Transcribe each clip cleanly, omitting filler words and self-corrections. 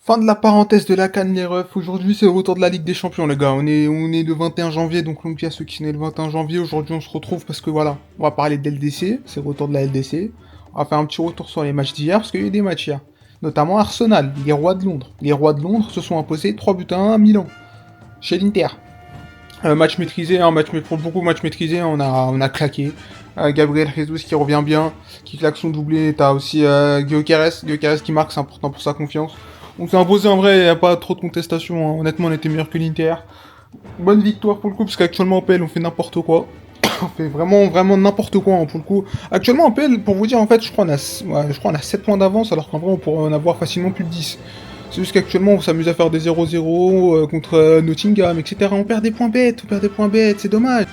Fin de la parenthèse de la CAN, les refs. Aujourd'hui, c'est le retour de la Ligue des Champions, les gars. On est le 21 janvier, donc longue vie à ceux qui sont nés le 21 janvier. Aujourd'hui, on se retrouve parce que voilà, on va parler de l'LDC. C'est le retour de la LDC. On va faire un petit retour sur les matchs d'hier, parce qu'il y a eu des matchs hier. Notamment Arsenal, les rois de Londres. Les rois de Londres se sont imposés 3 buts à 1 à Milan, chez l'Inter. Match maîtrisé, pour beaucoup match maîtrisé, on a claqué. Gabriel Jesus qui revient bien, qui claque son doublé. T'as aussi Gyökeres qui marque, c'est important pour sa confiance. On s'est imposé en vrai, y a pas trop de contestation. Hein. Honnêtement, on était meilleur que l'Inter. Bonne victoire pour le coup, parce qu'actuellement en PL, on fait n'importe quoi. On fait vraiment n'importe quoi hein, pour le coup. Actuellement en PL, pour vous dire, en fait, je crois qu'on a 7 points d'avance, alors qu'en vrai, on pourrait en avoir facilement plus de 10. C'est juste qu'actuellement, on s'amuse à faire des 0-0 contre Nottingham, etc. On perd des points bêtes, c'est dommage.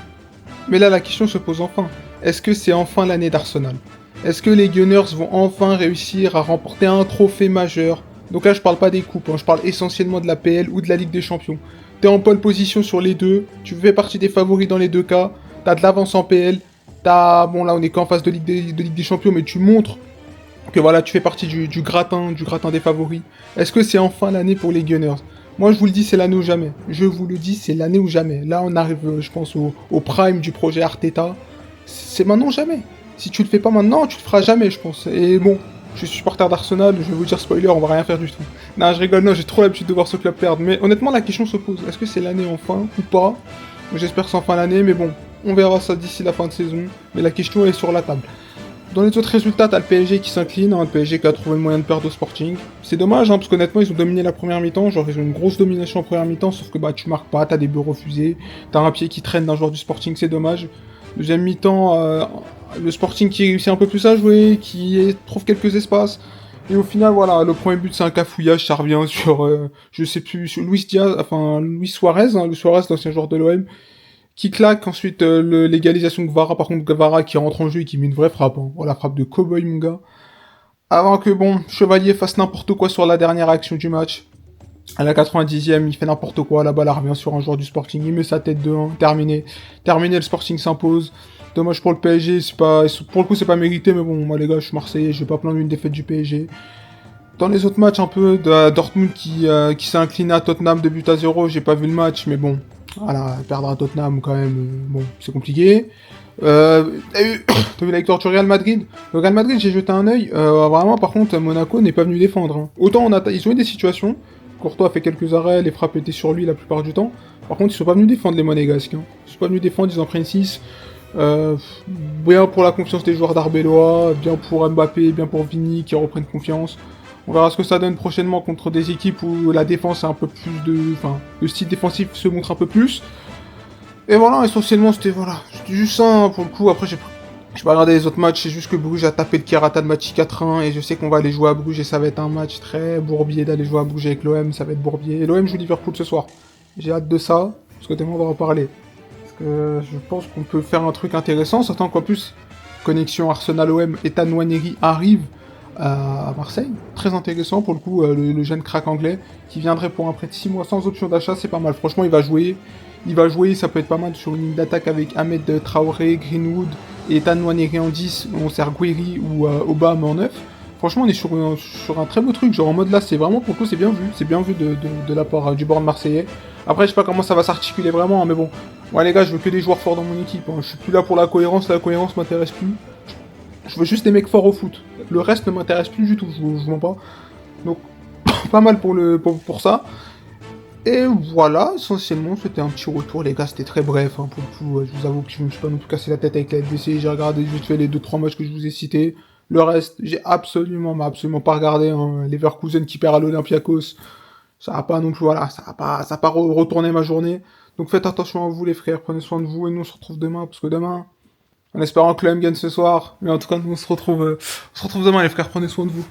Mais là, la question se pose enfin. Est-ce que c'est enfin l'année d'Arsenal? Est-ce que les Gunners vont enfin réussir à remporter un trophée majeur? Donc là, je parle pas des coupes, hein, je parle essentiellement de la PL ou de la Ligue des Champions. T'es en pole position sur les deux, tu fais partie des favoris dans les deux cas, t'as de l'avance en PL, bon là on est qu'en phase de Ligue des Champions, mais tu montres que voilà, tu fais partie du gratin des favoris. Est-ce que c'est enfin l'année pour les Gunners? Moi, je vous le dis, c'est l'année ou jamais. Je vous le dis, c'est l'année ou jamais. Là, on arrive, je pense, au prime du projet Arteta. C'est maintenant ou jamais. Si tu le fais pas maintenant, tu le feras jamais, je pense. Et bon, je suis supporter d'Arsenal, je vais vous dire spoiler, on va rien faire du tout. Non, je rigole, non, j'ai trop l'habitude de voir ce club perdre. Mais honnêtement, la question se pose. Est-ce que c'est l'année enfin ou pas? J'espère que c'est enfin l'année, mais bon, on verra ça d'ici la fin de saison. Mais la question est sur la table. Dans les autres résultats, t'as le PSG qui s'incline, hein, le PSG qui a trouvé le moyen de perdre au Sporting. C'est dommage, hein, parce qu'honnêtement, ils ont dominé la première mi-temps, genre ils ont une grosse domination en première mi-temps, sauf que bah tu marques pas, t'as des buts refusés, t'as un pied qui traîne d'un joueur du Sporting, c'est dommage. Deuxième mi-temps, le Sporting qui réussit un peu plus à jouer, trouve quelques espaces. Et au final, voilà, le premier but c'est un cafouillage, ça revient sur, je sais plus, sur Luis Diaz, enfin Luis Suarez, hein, Luis Suarez, l'ancien joueur de l'OM, qui claque ensuite l'égalisation de Gvara, par contre Gvara qui rentre en jeu et qui met une vraie frappe, hein. Oh, la frappe de Cowboy mon gars. Avant que bon, Chevalier fasse n'importe quoi sur la dernière action du match. À la 90e, il fait n'importe quoi, la balle revient sur un joueur du Sporting, il met sa tête de 1, terminé. Terminé, le Sporting s'impose. Dommage pour le PSG, pour le coup c'est pas mérité, mais bon, moi les gars, je suis Marseillais, je vais pas plaindre une défaite du PSG. Dans les autres matchs, un peu, de Dortmund qui s'est incliné à Tottenham de but à 0, j'ai pas vu le match, mais bon, voilà, perdre à Tottenham quand même, bon, c'est compliqué. T'as vu la victoire du Real Madrid? Le Real Madrid, j'ai jeté un œil, vraiment, par contre, Monaco n'est pas venu défendre. Hein. Autant ils ont eu des situations, Courtois a fait quelques arrêts, les frappes étaient sur lui la plupart du temps, par contre, ils sont pas venus défendre les Monégasques. Hein. Ils sont pas venus défendre, ils en prennent 6. Bien pour la confiance des joueurs d'Arbeloa, bien pour Mbappé, bien pour Vini qui reprennent confiance. On verra ce que ça donne prochainement contre des équipes où la défense est un peu plus de... Enfin, le style défensif se montre un peu plus. Et voilà, essentiellement, c'était juste ça, hein, pour le coup. Après, j'ai pas regardé les autres matchs, c'est juste que Bruges a tapé le Kerata de match 4-1, et je sais qu'on va aller jouer à Bruges, et ça va être un match très bourbier d'aller jouer à Bruges avec l'OM, ça va être bourbier. Et l'OM joue Liverpool ce soir. J'ai hâte de ça, parce que demain on va en parler. Parce que je pense qu'on peut faire un truc intéressant, certains qu'en plus, connexion Arsenal-OM, Ethan Nwaneri arrive à Marseille. Très intéressant pour le coup, le jeune crack anglais qui viendrait pour un prêt de 6 mois sans option d'achat, c'est pas mal. Franchement, il va jouer. Il va jouer, ça peut être pas mal sur une ligne d'attaque avec Ahmed Traoré, Greenwood et Ethan Nwaneri en 10, on sert Guiri ou Obama en 9. Franchement, on est sur un très beau truc, genre en mode là, c'est vraiment pour le coup, c'est bien vu de la part du board marseillais. Après, je sais pas comment ça va s'articuler vraiment, hein, mais bon. Ouais, les gars, je veux que des joueurs forts dans mon équipe. Hein. Je suis plus là pour la cohérence m'intéresse plus. Je veux juste des mecs forts au foot. Le reste ne m'intéresse plus du tout, je vous mens pas. Donc, pas mal pour ça. Et voilà, essentiellement, c'était un petit retour, les gars, c'était très bref, hein, pour le coup, je vous avoue que je me suis pas non plus cassé la tête avec la LDC, j'ai regardé vite fait les 2-3 matchs que je vous ai cités. Le reste, j'ai absolument pas regardé, hein, Leverkusen qui perd à l'Olympiakos, ça va pas non plus, voilà, ça a pas retourné ma journée. Donc faites attention à vous les frères, prenez soin de vous, et nous on se retrouve demain, parce que demain, en espérant que l'OM gagne ce soir, mais en tout cas, nous on se retrouve demain les frères, prenez soin de vous.